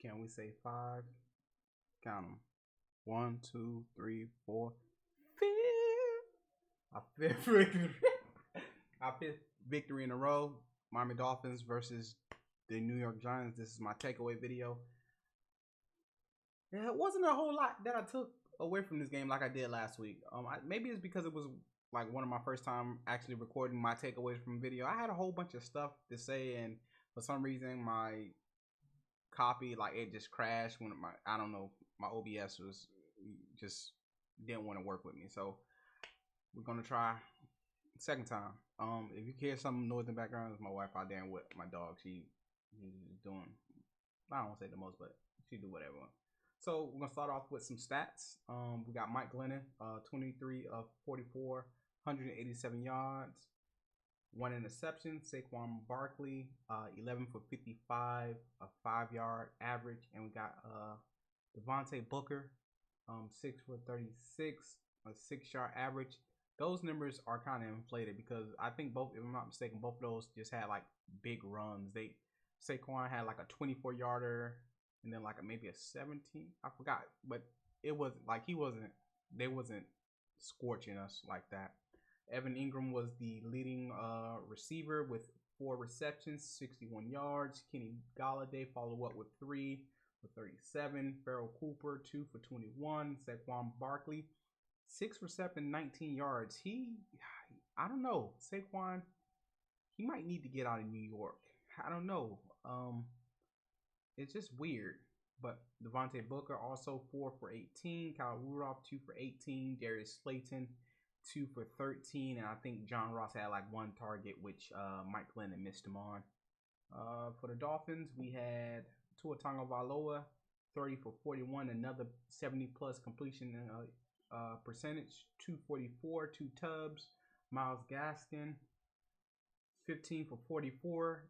Can we say five? Count them. 1, 2, 3, 4, 5. Our fifth victory. Our fifth victory in a row. Miami Dolphins versus the New York Giants. This is my takeaway video. Yeah, it wasn't a whole lot that I took away from this game like I did last week. Maybe it's because it was like one of my first time actually recording my takeaways from video. I had a whole bunch of stuff to say, and for some reason my copy, like, it just crashed when I don't know, my OBS was just didn't want to work with me. So we're gonna try second time. If you hear some noise in the background, it's my wife out there with my dog. She's doing, I don't want to say the most, but she do whatever. So we're gonna start off with some stats. We got Mike Glennon, 23 of 44, 187 yards, 1 interception. Saquon Barkley, 11 for 55, a 5-yard average, and we got Devontae Booker, 6 for 36, a 6-yard average. Those numbers are kind of inflated because I think both, if I'm not mistaken, both of those just had like big runs. Saquon had like a 24-yarder and then like maybe a 17. I forgot, but it was like they wasn't scorching us like that. Evan Ingram was the leading receiver with 4 receptions, 61 yards. Kenny Galladay followed up with 3 for 37. Farrell Cooper, 2 for 21. Saquon Barkley, 6 receptions, 19 yards. I don't know. Saquon, he might need to get out of New York. I don't know. It's just weird. But Devontae Booker also 4 for 18. Kyle Rudolph 2 for 18. Darius Slayton 2 for 13. And I think John Ross had like 1 target, which Mike Glennon missed him on. For the Dolphins, we had Tua Tagovailoa 30 for 41. Another 70+ completion percentage. 244, 2 tubs. Myles Gaskin 15 for 44.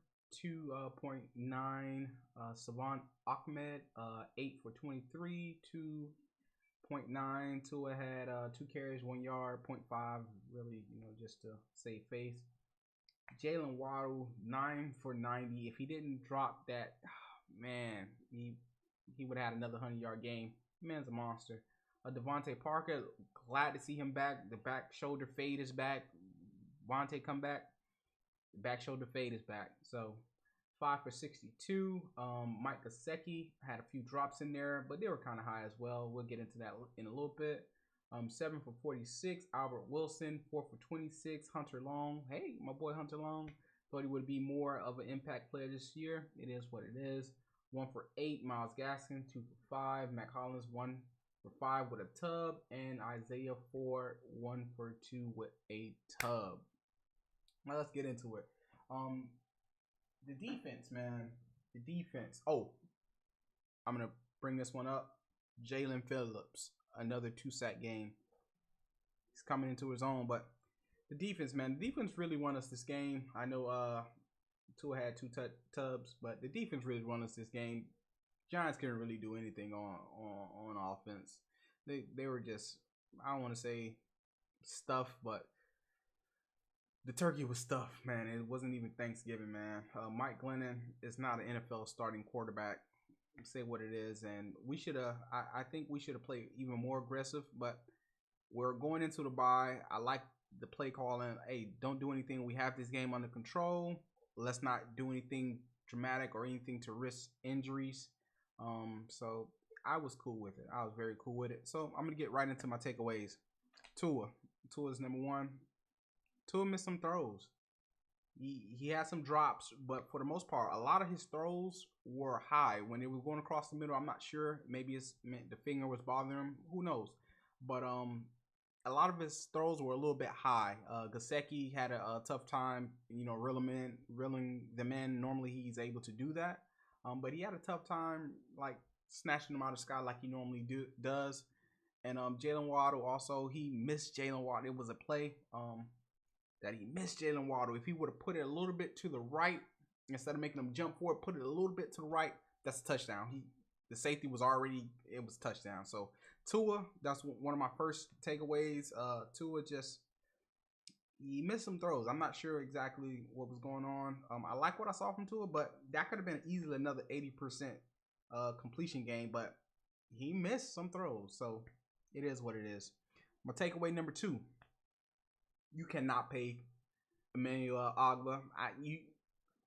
2.9. Savant Ahmed 8 for 23. 2.9. Tua had 2 carries, 1 yard. 0.5, really, just to save face. Jaylen Waddle 9 for 90. If he didn't drop that, man, he would have had another 100-yard game. Man's a monster. Devontae Parker, glad to see him back. The back shoulder fade is back. Devontae come back. The back shoulder fade is back. So 5 for 62. Mike Gesicki had a few drops in there, but they were kind of high as well. We'll get into that in a little bit. 7 for 46. Albert Wilson, 4 for 26. Hunter Long, hey, my boy Hunter Long, thought he would be more of an impact player this year. It is what it is. 1 for 8. Myles Gaskin, 2 for 5. Matt Collins, 1 for 5 with a tub. And Isaiah Ford, 1 for 2 with a tub. Now let's get into it. The defense, man. The defense. Oh, I'm going to bring this one up. Jaylen Phillips, another 2-sack game. He's coming into his own, but the defense, man. The defense really won us this game. I know Tua had 2 tubs, but the defense really won us this game. Giants couldn't really do anything on offense. They were just, I don't want to say stuffed, but the turkey was stuffed, man. It wasn't even Thanksgiving, man. Mike Glennon is not an NFL starting quarterback. Say what it is, and we should have. I think we should have played even more aggressive. But we're going into the bye. I like the play calling. Hey, don't do anything. We have this game under control. Let's not do anything dramatic or anything to risk injuries. So I was cool with it. I was very cool with it. So I'm gonna get right into my takeaways. Tua's number 1. Tua missed some throws. He had some drops, but for the most part, a lot of his throws were high. When it was going across the middle, I'm not sure. Maybe it's meant the finger was bothering him. Who knows? But a lot of his throws were a little bit high. Gesicki had a tough time, reeling them in. Normally he's able to do that, but he had a tough time like snatching them out of the sky like he normally does. And Jaylen Waddle also, he missed Jaylen Waddle. It was a play that he missed Jaylen Waddle. If he would have put it a little bit to the right, instead of making him jump forward, put it a little bit to the right, that's a touchdown. The safety was already, it was a touchdown. So Tua, that's one of my first takeaways. Tua just, he missed some throws. I'm not sure exactly what was going on. I like what I saw from Tua, but that could have been easily another 80% completion game, but he missed some throws. So it is what it is. My takeaway number 2: you cannot pay Emmanuel Ogba.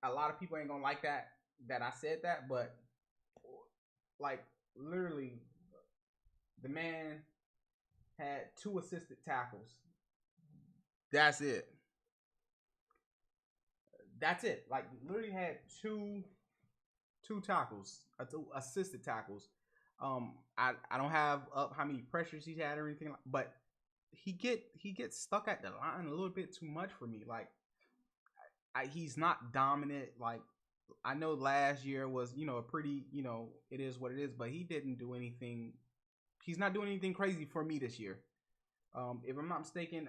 A lot of people ain't gonna like that I said that, but like literally, the man had 2 assisted tackles. That's it. That's it. Like literally had two tackles, 2 assisted tackles. I don't have up how many pressures he's had or anything, but he gets stuck at the line a little bit too much for me. Like he's not dominant. Like I know last year was a pretty it is what it is, but he didn't do anything. He's not doing anything crazy for me this year. If I'm not mistaken,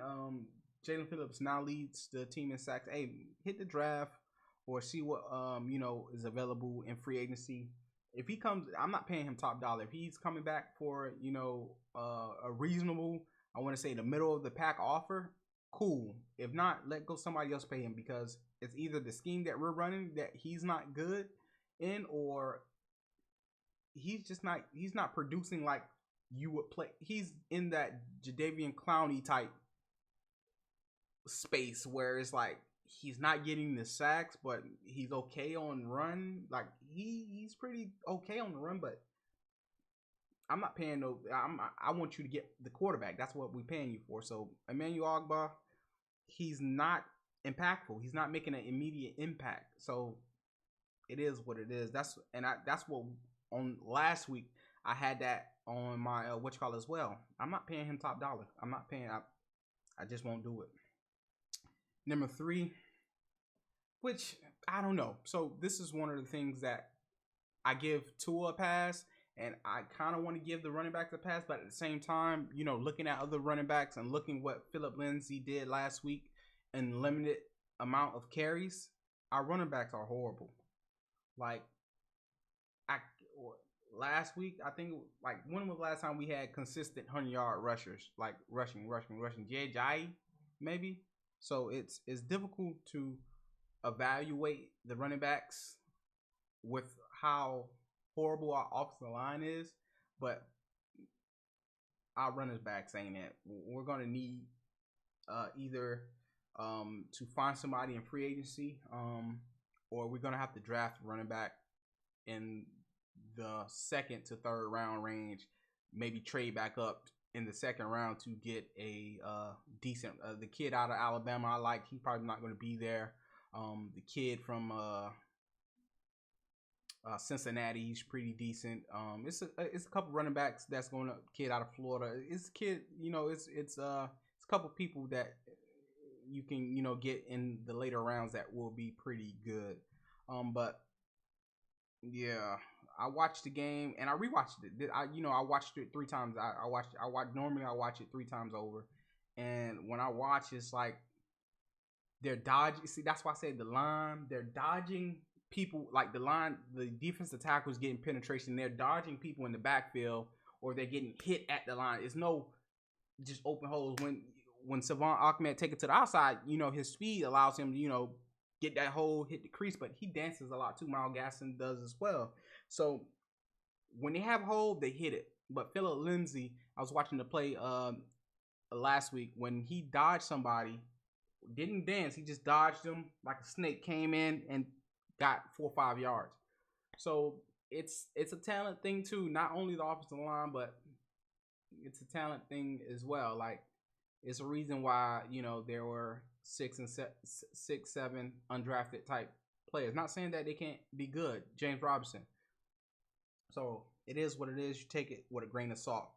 Jaylen Phillips now leads the team in sacks. Hey, hit the draft or see what is available in free agency. If he comes, I'm not paying him top dollar. If he's coming back for a reasonable, I want to say the middle of the pack offer, cool. If not, let go somebody else pay him, because it's either the scheme that we're running that he's not good in, or he's not producing like you would play. He's in that Jadeveon Clowney type space where it's like he's not getting the sacks, but he's okay on run. Like he's pretty okay on the run, but I'm not paying no. I want you to get the quarterback. That's what we're paying you for. So Emmanuel Ogba, he's not impactful. He's not making an immediate impact. So it is what it is. That's what on last week I had that on my as well. I'm not paying him top dollar. I'm not paying. I just won't do it. Number 3, which I don't know. So this is one of the things that I give Tua a pass, and I kind of want to give the running backs a pass, but at the same time, looking at other running backs and looking what Philip Lindsay did last week in limited amount of carries, our running backs are horrible. Like last week, I think, like, when was the last time we had consistent 100-yard rushers, like rushing? Jai, maybe. So it's difficult to evaluate the running backs with how horrible our offensive line is, but our running backs ain't it. We're gonna need either to find somebody in free agency, or we're gonna have to draft running back in the 2nd to 3rd round range. Maybe trade back up in the 2nd round to get a decent. The kid out of Alabama, I like. He's probably not going to be there. The kid from Cincinnati, he's pretty decent. It's a couple running backs that's going to. Kid out of Florida, it's a kid. It's a couple people that you can get in the later rounds that will be pretty good. But yeah, I watched the game and I rewatched it. I watched it 3 times. Normally I watch it 3 times over, and when I watch, it's like they're dodging. See, that's why I say the line. They're dodging people. Like the defensive tackles getting penetration. They're dodging people in the backfield, or they're getting hit at the line. It's no just open holes. When Savon Ahmed take it to the outside, his speed allows him to get that hole, hit the crease, but he dances a lot too. Miles Gaston does as well. So when they have a hole, they hit it. But Philip Lindsay, I was watching the play last week, when he dodged somebody, didn't dance, he just dodged him like a snake, came in and got 4 or 5 yards. So it's a talent thing too, not only the offensive line, but it's a talent thing as well. Like, it's a reason why there were 6 and 7 undrafted type players. Not saying that they can't be good. James Robinson. So it is what it is. You take it with a grain of salt.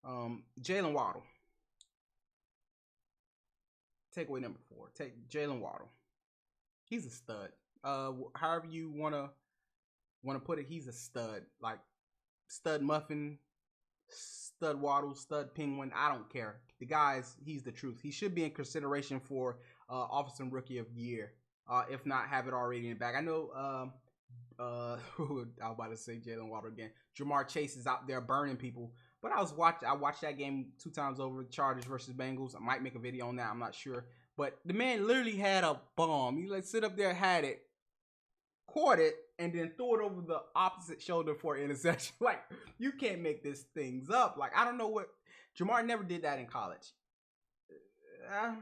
Jalen Waddle. Takeaway number 4. Take Jalen Waddle. He's a stud. However you wanna put it, he's a stud. Like stud muffin, stud Waddle, stud penguin. I don't care. The guy's he's the truth. He should be in consideration for Offensive Rookie of the Year. If not, have it already in the bag. I know. I was about to say Jalen Waddle again. Jamar Chase is out there burning people. But I watched that game 2 times over. Chargers versus Bengals. I might make a video on that. I'm not sure. But the man literally had a bomb. He like sit up there, had it, caught it, and then threw it over the opposite shoulder for an interception. Like, you can't make this things up. Like, I don't know what Jamar never did that in college. Uh,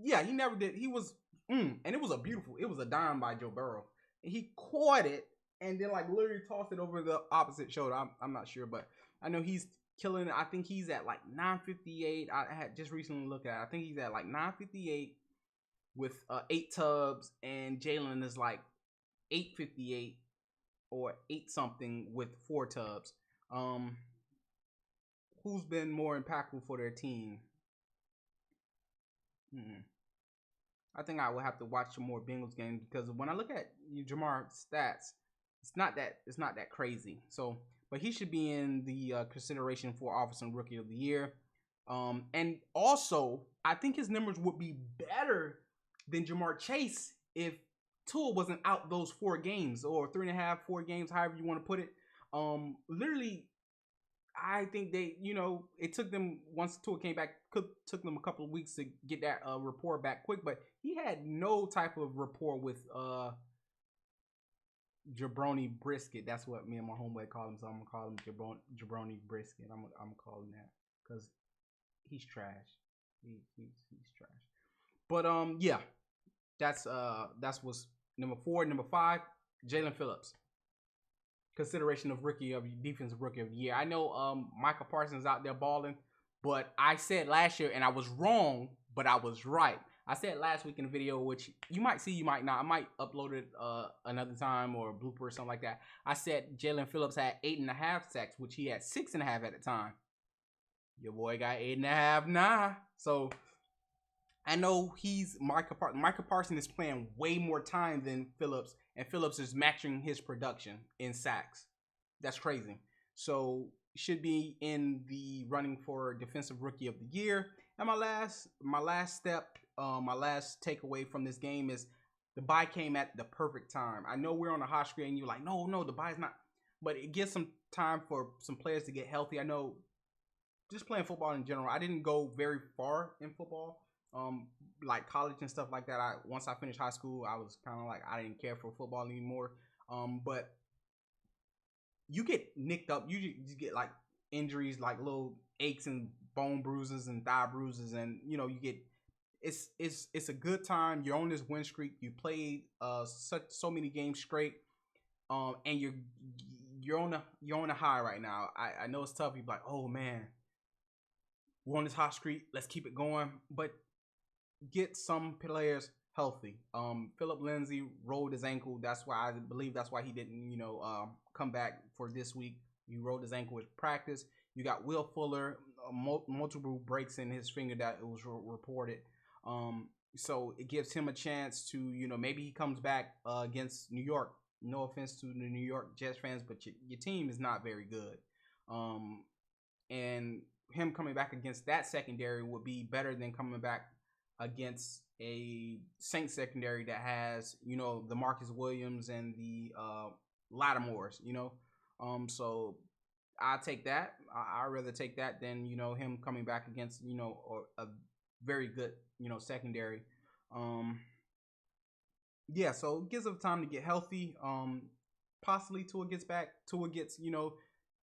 yeah, he never did. He was, and it was a dime by Joe Burrow. And he caught it and then like literally tossed it over the opposite shoulder. I'm not sure, but I know he's killing it. I think he's at like 958. I had just recently looked at it. I think he's at like 958 with 8 tubs, and Jaylen is like 858 or 8 something with 4 tubs. Who's been more impactful for their team? I think I will have to watch some more Bengals games, because when I look at Jamar's stats, it's not that crazy. So, but he should be in the consideration for Offensive Rookie of the Year. And also, I think his numbers would be better than Jamar Chase if Tua wasn't out those 4 games, or 3.5, 4 games, however you want to put it. Literally, I think they, it took them, once Tua came back, took them a couple of weeks to get that rapport back quick, but he had no type of rapport with Jabroni Brisket. That's what me and my homeboy call him, so I'm gonna call him Jabroni Brisket. I'm gonna call him that because he's trash. He's trash. But yeah, that's what's number 4. Number 5, Jaylen Phillips. Consideration of defensive rookie of the year. I know Micah Parsons out there balling, but I said last year, and I was wrong, but I was right. I said last week in the video, which you might see, you might not. I might upload it another time, or a blooper or something like that. I said Jaylen Phillips had 8.5 sacks, which he had 6.5 at the time. Your boy got 8.5 now. So I know Micah Parsons is playing way more time than Phillips, and Phillips is matching his production in sacks. That's crazy. So should be in the running for Defensive Rookie of the Year. And my last takeaway from this game is the bye came at the perfect time. I know we're on a hot streak, and you're like, no, the bye's not. But it gives some time for some players to get healthy. I know, just playing football in general, I didn't go very far in football. Like college and stuff like that. Once I finished high school, I was kind of like, I didn't care for football anymore. But you get nicked up. You get like injuries, like little aches and bone bruises and thigh bruises, and you get. It's a good time. You're on this win streak. You played so many games straight, and you're on a high right now. I know it's tough. You're like, oh man, we're on this hot streak. Let's keep it going, but get some players healthy. Philip Lindsay rolled his ankle. That's why I believe he didn't, come back for this week. He rolled his ankle in practice. You got Will Fuller, multiple breaks in his finger that it was reported. So it gives him a chance to, maybe he comes back against New York. No offense to the New York Jets fans, but your team is not very good. And him coming back against that secondary would be better than coming back against a Saints secondary that has, the Marcus Williams and the Lattimores, so I take that. I'd rather take that than, him coming back against, or a very good, secondary. Yeah, so it gives him time to get healthy. Possibly Tua gets back. Tua gets,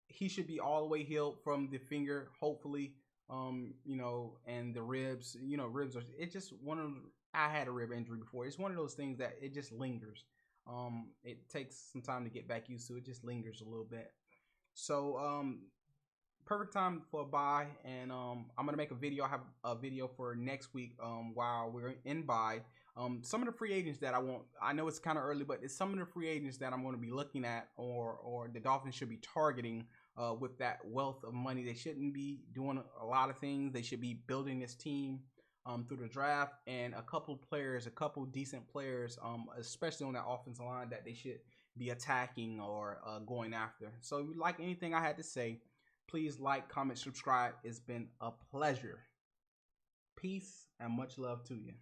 he should be all the way healed from the finger, hopefully. And the ribs, ribs are, it's just I had a rib injury before. It's one of those things that it just lingers. It takes some time to get back used to. It just lingers a little bit. So, perfect time for a bye. And, I'm going to make a video. I have a video for next week, while we're in bye. Some of the free agents that I know it's kind of early, but it's some of the free agents that I'm going to be looking at, or the Dolphins should be targeting, with that wealth of money. They shouldn't be doing a lot of things. They should be building this team through the draft, and a couple decent players, especially on that offensive line, that they should be attacking or going after. So if you like anything I had to say, please like, comment, subscribe. It's been a pleasure. Peace and much love to you.